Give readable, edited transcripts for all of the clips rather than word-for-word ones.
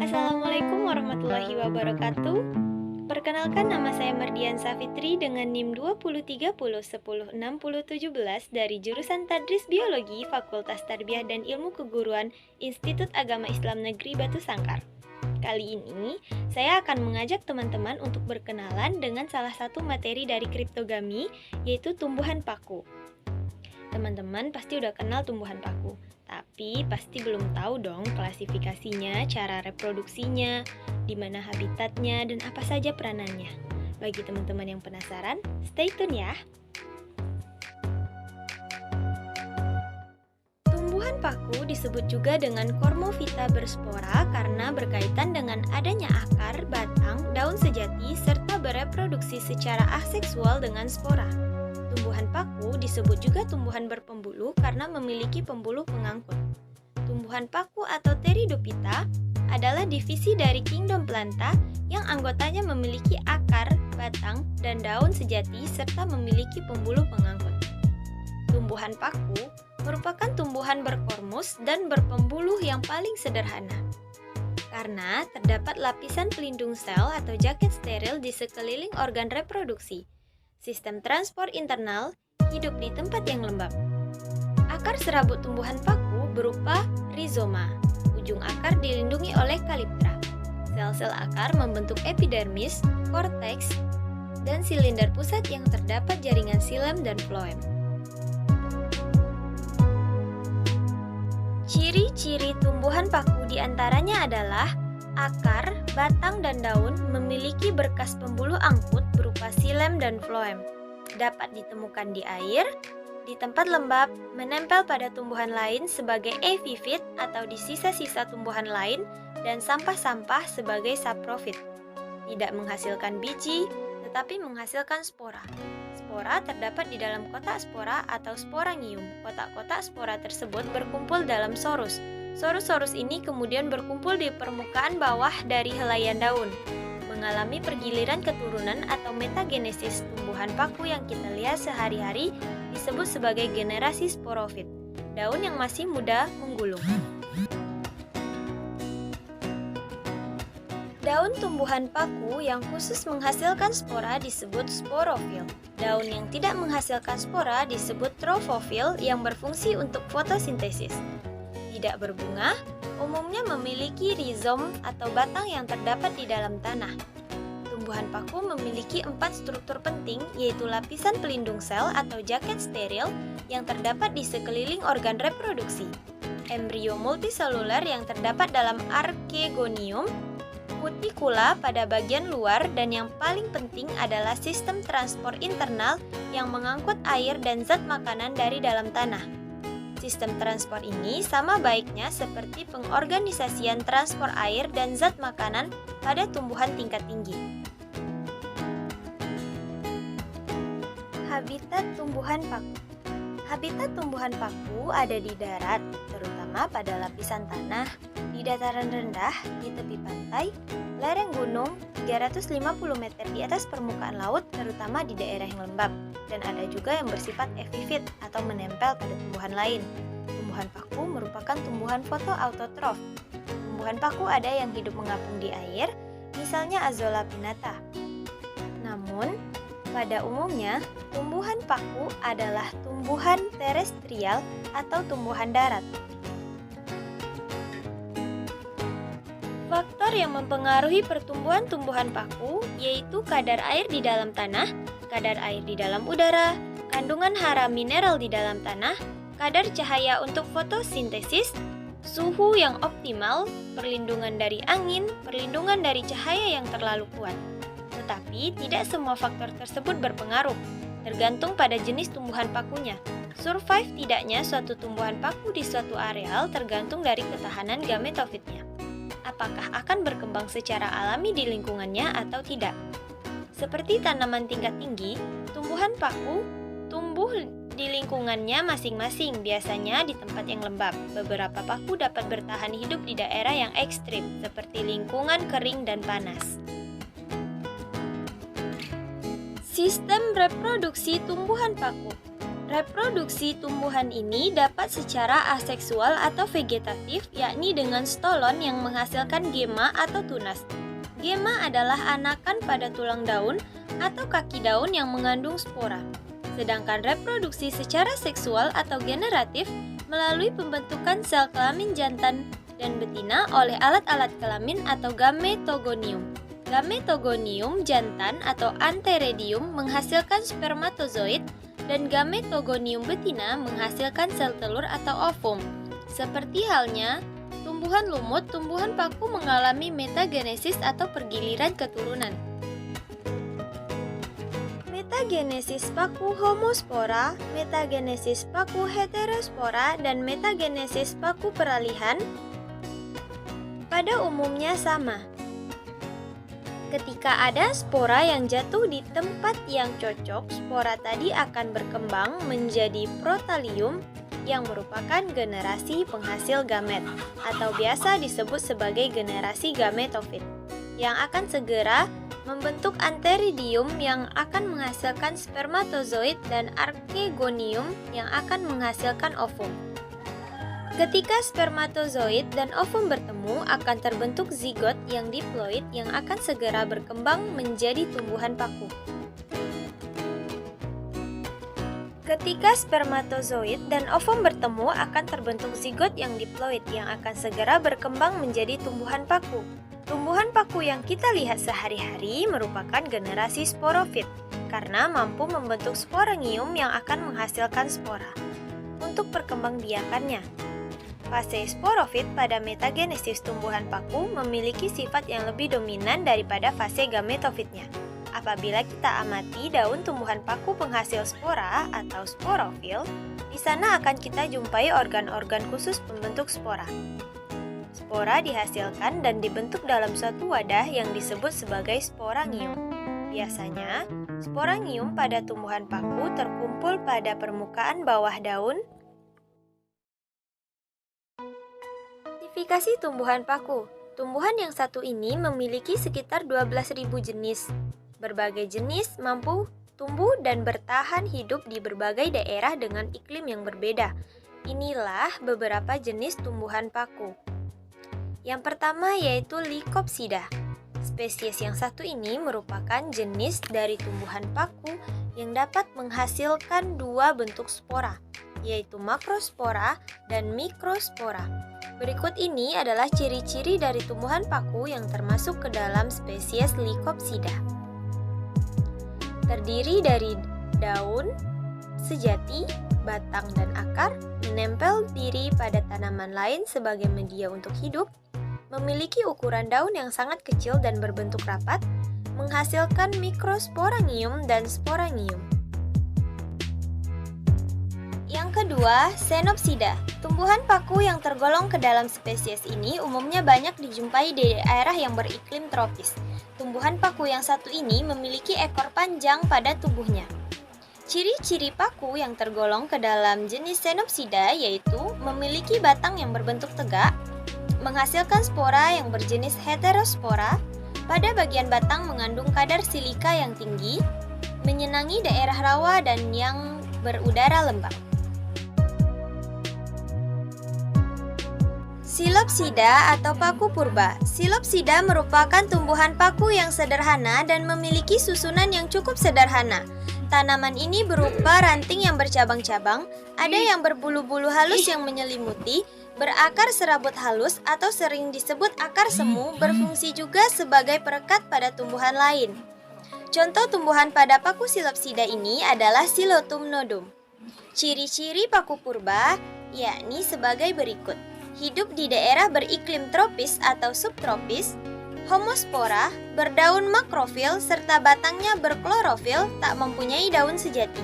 Assalamualaikum warahmatullahi wabarakatuh. Perkenalkan, nama saya Mardian Safitri dengan NIM 2030106017 dari jurusan Tadris Biologi Fakultas Tarbiyah dan Ilmu Keguruan Institut Agama Islam Negeri Batu Sangkar. Kali ini, saya akan mengajak teman-teman untuk berkenalan dengan salah satu materi dari kriptogami, yaitu tumbuhan paku. Teman-teman pasti udah kenal tumbuhan paku, tapi pasti belum tahu dong klasifikasinya, cara reproduksinya, di mana habitatnya, dan apa saja peranannya. Bagi teman-teman yang penasaran, stay tune ya! Tumbuhan paku disebut juga dengan Cormovita berspora karena berkaitan dengan adanya akar, batang, daun sejati, serta bereproduksi secara aseksual dengan spora. Tumbuhan paku disebut juga tumbuhan berpembuluh karena memiliki pembuluh pengangkut. Tumbuhan paku atau Pteridophyta adalah divisi dari kingdom Planta yang anggotanya memiliki akar, batang, dan daun sejati serta memiliki pembuluh pengangkut. Tumbuhan paku merupakan tumbuhan berkormus dan berpembuluh yang paling sederhana. Karena terdapat lapisan pelindung sel atau jaket steril di sekeliling organ reproduksi. Sistem transport internal hidup di tempat yang lembab. Akar serabut tumbuhan paku berupa rizoma. Ujung akar dilindungi oleh kaliptra. Sel-sel akar membentuk epidermis, korteks, dan silinder pusat yang terdapat jaringan xilem dan floem. Ciri-ciri tumbuhan paku diantaranya adalah akar, batang, dan daun memiliki berkas pembuluh angkut berupa xilem dan floem. Dapat ditemukan di air, di tempat lembab, menempel pada tumbuhan lain sebagai epifit atau di sisa-sisa tumbuhan lain, dan sampah-sampah sebagai saprofit. Tidak menghasilkan biji, tetapi menghasilkan spora. Spora terdapat di dalam kotak spora atau sporangium. Kotak-kotak spora tersebut berkumpul dalam sorus. Sorus-sorus ini kemudian berkumpul di permukaan bawah dari helaian daun. Mengalami pergiliran keturunan atau metagenesis, tumbuhan paku yang kita lihat sehari-hari disebut sebagai generasi sporofit. Daun yang masih muda menggulung. Daun tumbuhan paku yang khusus menghasilkan spora disebut sporofil. Daun yang tidak menghasilkan spora disebut tropofil yang berfungsi untuk fotosintesis. Tidak berbunga, umumnya memiliki rizom atau batang yang terdapat di dalam tanah. Tumbuhan paku memiliki 4 struktur penting, yaitu lapisan pelindung sel atau jaket steril yang terdapat di sekeliling organ reproduksi, embrio multiseluler yang terdapat dalam archegonium, cuticula pada bagian luar, dan yang paling penting adalah sistem transport internal yang mengangkut air dan zat makanan dari dalam tanah. Sistem transport ini sama baiknya seperti pengorganisasian transport air dan zat makanan pada tumbuhan tingkat tinggi. Habitat tumbuhan paku. Habitat tumbuhan paku ada di darat, terutama pada lapisan tanah, di dataran rendah, di tepi pantai, lereng gunung, 350 meter di atas permukaan laut, terutama di daerah yang lembab, dan ada juga yang bersifat epifit atau menempel pada tumbuhan lain. Tumbuhan paku merupakan tumbuhan fotoautotrof. Tumbuhan paku ada yang hidup mengapung di air, misalnya Azolla pinnata. Namun, pada umumnya, tumbuhan paku adalah tumbuhan terestrial atau tumbuhan darat. Faktor yang mempengaruhi pertumbuhan tumbuhan paku yaitu kadar air di dalam tanah, kadar air di dalam udara, kandungan hara mineral di dalam tanah, kadar cahaya untuk fotosintesis, suhu yang optimal, perlindungan dari angin, perlindungan dari cahaya yang terlalu kuat. Tetapi tidak semua faktor tersebut berpengaruh, tergantung pada jenis tumbuhan pakunya. Survive tidaknya suatu tumbuhan paku di suatu areal tergantung dari ketahanan gametofitnya. Apakah akan berkembang secara alami di lingkungannya atau tidak? Seperti tanaman tingkat tinggi, tumbuhan paku tumbuh di lingkungannya masing-masing, biasanya di tempat yang lembab. Beberapa paku dapat bertahan hidup di daerah yang ekstrim, seperti lingkungan kering dan panas. Sistem reproduksi tumbuhan paku. Reproduksi tumbuhan ini dapat secara aseksual atau vegetatif, yakni dengan stolon yang menghasilkan gema atau tunas. Gema adalah anakan pada tulang daun atau kaki daun yang mengandung spora. Sedangkan reproduksi secara seksual atau generatif melalui pembentukan sel kelamin jantan dan betina oleh alat-alat kelamin atau gametogonium. Gametogonium jantan atau antheridium menghasilkan spermatozoid dan gametogonium betina menghasilkan sel telur atau ovum. Seperti halnya tumbuhan lumut, tumbuhan paku mengalami metagenesis atau pergiliran keturunan. Metagenesis paku homospora, metagenesis paku heterospora, dan metagenesis paku peralihan pada umumnya sama. Ketika ada spora yang jatuh di tempat yang cocok, spora tadi akan berkembang menjadi protalium yang merupakan generasi penghasil gamet atau biasa disebut sebagai generasi gametofit yang akan segera membentuk antheridium yang akan menghasilkan spermatozoid dan archegonium yang akan menghasilkan ovum. Ketika spermatozoid dan ovum bertemu, akan terbentuk zigot yang diploid yang akan segera berkembang menjadi tumbuhan paku. Ketika spermatozoid dan ovum bertemu, akan terbentuk zigot yang diploid yang akan segera berkembang menjadi tumbuhan paku. Tumbuhan paku yang kita lihat sehari-hari merupakan generasi sporofit karena mampu membentuk sporangium yang akan menghasilkan spora. Untuk perkembangbiakannya, fase sporofit pada metagenesis tumbuhan paku memiliki sifat yang lebih dominan daripada fase gametofitnya. Apabila kita amati daun tumbuhan paku penghasil spora atau sporofil, di sana akan kita jumpai organ-organ khusus pembentuk spora. Spora dihasilkan dan dibentuk dalam suatu wadah yang disebut sebagai sporangium. Biasanya, sporangium pada tumbuhan paku terkumpul pada permukaan bawah daun. Klasifikasi tumbuhan paku. Tumbuhan yang satu ini memiliki sekitar 12.000 jenis. Berbagai jenis mampu tumbuh dan bertahan hidup di berbagai daerah dengan iklim yang berbeda. Inilah beberapa jenis tumbuhan paku. Yang pertama yaitu Lycopsida. Spesies yang satu ini merupakan jenis dari tumbuhan paku yang dapat menghasilkan dua bentuk spora, yaitu makrospora dan mikrospora. Berikut ini adalah ciri-ciri dari tumbuhan paku yang termasuk ke dalam spesies Lycopsida. Terdiri dari daun, sejati, batang, dan akar, menempel diri pada tanaman lain sebagai media untuk hidup, memiliki ukuran daun yang sangat kecil dan berbentuk rapat, menghasilkan mikrosporangium dan sporangium. Yang kedua, Xenopsida. Tumbuhan paku yang tergolong ke dalam spesies ini umumnya banyak dijumpai di daerah yang beriklim tropis. Tumbuhan paku yang satu ini memiliki ekor panjang pada tubuhnya. Ciri-ciri paku yang tergolong ke dalam jenis Xenopsida yaitu memiliki batang yang berbentuk tegak, menghasilkan spora yang berjenis heterospora, pada bagian batang mengandung kadar silika yang tinggi, menyenangi daerah rawa dan yang berudara lembab. Silopsida atau paku purba. Silopsida merupakan tumbuhan paku yang sederhana dan memiliki susunan yang cukup sederhana. Tanaman ini berupa ranting yang bercabang-cabang, ada yang berbulu-bulu halus yang menyelimuti, berakar serabut halus atau sering disebut akar semu, berfungsi juga sebagai perekat pada tumbuhan lain. Contoh tumbuhan pada paku Silopsida ini adalah Silotum nodum. Ciri-ciri paku purba yakni sebagai berikut. Hidup di daerah beriklim tropis atau subtropis, homospora, berdaun makrofil, serta batangnya berklorofil, tak mempunyai daun sejati.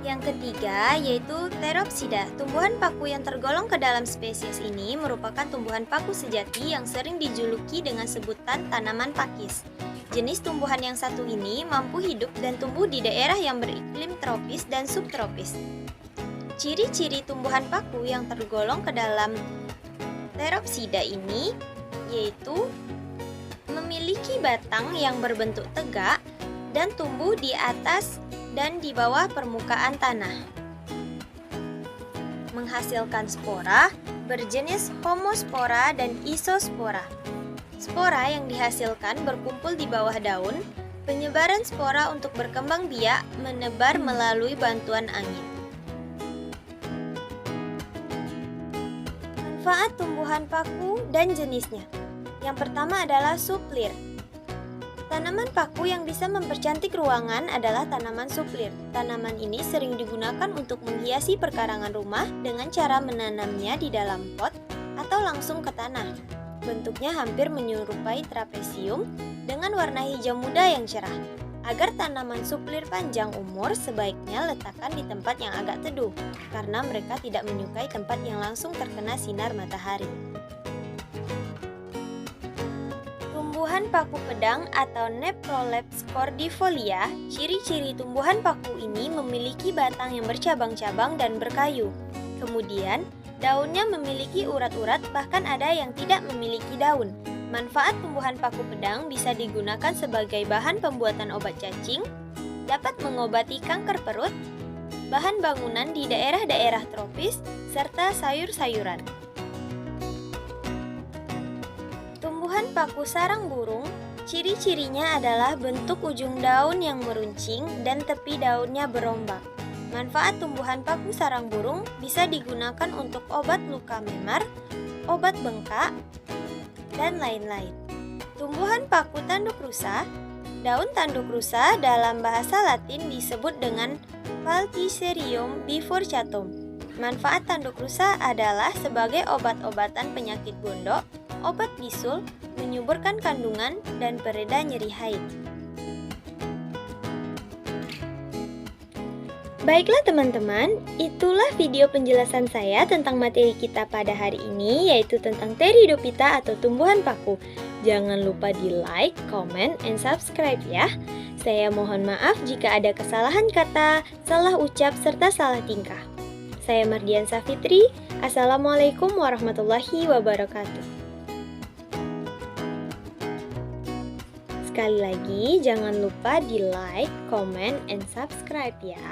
Yang ketiga yaitu Pteropsida. Tumbuhan paku yang tergolong ke dalam spesies ini merupakan tumbuhan paku sejati yang sering dijuluki dengan sebutan tanaman pakis. Jenis tumbuhan yang satu ini mampu hidup dan tumbuh di daerah yang beriklim tropis dan subtropis. Ciri-ciri tumbuhan paku yang tergolong ke dalam Pteropsida ini yaitu memiliki batang yang berbentuk tegak dan tumbuh di atas dan di bawah permukaan tanah. Menghasilkan spora berjenis homospora dan isospora. Spora yang dihasilkan berkumpul di bawah daun. Penyebaran spora untuk berkembang biak menebar melalui bantuan angin. Manfaat tumbuhan paku dan jenisnya. Yang pertama adalah suplir. Tanaman paku yang bisa mempercantik ruangan adalah tanaman suplir. Tanaman ini sering digunakan untuk menghiasi perkarangan rumah dengan cara menanamnya di dalam pot atau langsung ke tanah. Bentuknya hampir menyerupai trapesium dengan warna hijau muda yang cerah. Agar tanaman suplir panjang umur, sebaiknya letakkan di tempat yang agak teduh, karena mereka tidak menyukai tempat yang langsung terkena sinar matahari. Tumbuhan paku pedang atau Nephroleps cordifolia, ciri-ciri tumbuhan paku ini memiliki batang yang bercabang-cabang dan berkayu. Kemudian, daunnya memiliki urat-urat, bahkan ada yang tidak memiliki daun. Manfaat tumbuhan paku pedang bisa digunakan sebagai bahan pembuatan obat cacing, dapat mengobati kanker perut, bahan bangunan di daerah-daerah tropis, serta sayur-sayuran. Tumbuhan paku sarang burung, ciri-cirinya adalah bentuk ujung daun yang meruncing dan tepi daunnya berombak. Manfaat tumbuhan paku sarang burung bisa digunakan untuk obat luka memar, obat bengkak, dan lain-lain. Tumbuhan paku tanduk rusa. Daun tanduk rusa dalam bahasa Latin disebut dengan Falticerium bifurcatum. Manfaat tanduk rusa adalah sebagai obat-obatan penyakit gondok, obat bisul, menyuburkan kandungan, dan pereda nyeri haid. Baiklah teman-teman, itulah video penjelasan saya tentang materi kita pada hari ini, yaitu tentang Pteridophyta atau tumbuhan paku. Jangan lupa di like, comment, and subscribe ya. Saya mohon maaf jika ada kesalahan kata, salah ucap, serta salah tingkah. Saya Mardian Safitri, Assalamualaikum warahmatullahi wabarakatuh. Sekali lagi, jangan lupa di like, comment, and subscribe ya.